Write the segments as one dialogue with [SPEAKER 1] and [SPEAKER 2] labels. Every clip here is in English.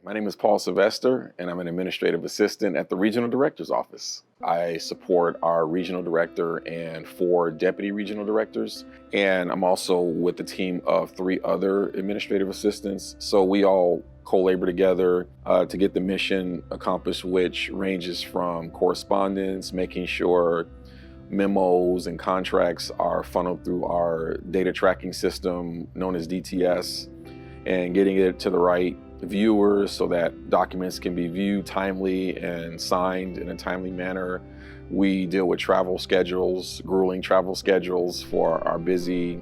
[SPEAKER 1] My name is Paul Sylvester, and I'm an administrative assistant at the Regional Director's Office. I support our regional director and 4 deputy regional directors, and I'm also with a team of 3 other administrative assistants. So we all co-labor together to get the mission accomplished, which ranges from correspondence, making sure memos and contracts are funneled through our data tracking system known as DTS, and getting it to the right viewers so that documents can be viewed timely and signed in a timely manner. We deal with travel schedules, grueling travel schedules for our busy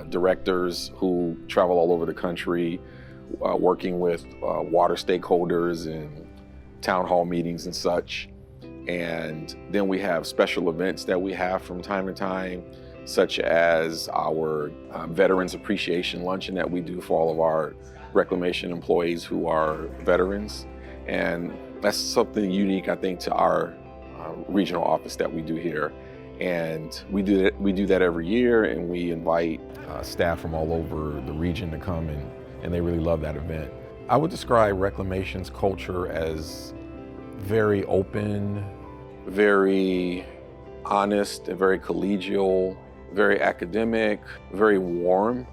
[SPEAKER 1] directors who travel all over the country, working with water stakeholders and town hall meetings and such. And then we have special events that we have from time to time, such as our Veterans Appreciation Luncheon that we do for all of our Reclamation employees who are veterans. And that's something unique, I think, to our regional office that we do here. And we do that every year, and we invite staff from all over the region to come, and they really love that event. I would describe Reclamation's culture as very open, very honest, and very collegial, very academic, very warm.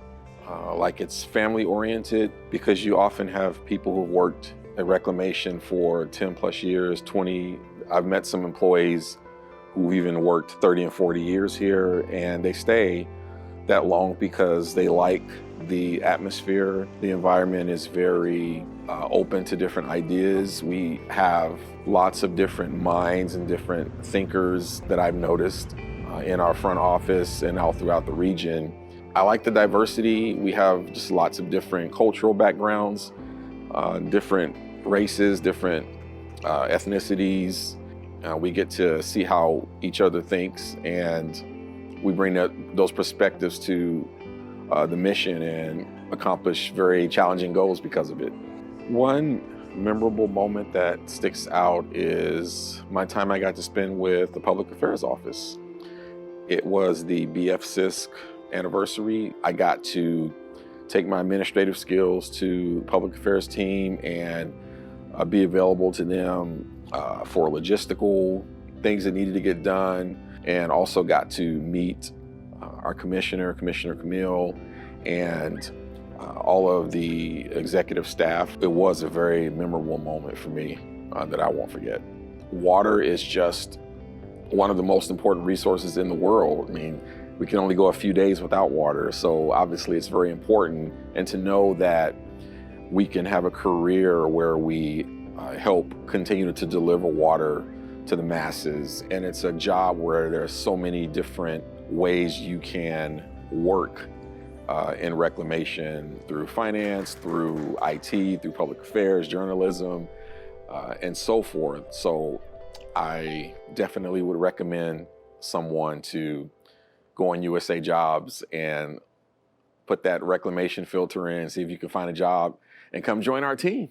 [SPEAKER 1] Like it's family oriented, because you often have people who've worked at Reclamation for 10 plus years, 20. I've met some employees who've even worked 30 and 40 years here, and they stay that long because they like the atmosphere. The environment is very open to different ideas. We have lots of different minds and different thinkers that I've noticed in our front office and all throughout the region. I like the diversity. We have just lots of different cultural backgrounds, different races, different ethnicities. We get to see how each other thinks, and we bring those perspectives to the mission and accomplish very challenging goals because of it. One memorable moment that sticks out is my time I got to spend with the Public Affairs Office. It was the BFCISC anniversary. I got to take my administrative skills to the Public Affairs team and be available to them for logistical things that needed to get done, and also got to meet our Commissioner Camille, and all of the executive staff. It was a very memorable moment for me that I won't forget. Water is just one of the most important resources in the world. I mean, we can only go a few days without water, so obviously it's very important. And to know that we can have a career where we help continue to deliver water to the masses, and it's a job where there's so many different ways you can work in Reclamation, through finance, through IT, through public affairs, journalism, and so forth. So I definitely would recommend someone to go on USA Jobs and put that Reclamation filter in, see if you can find a job, and come join our team.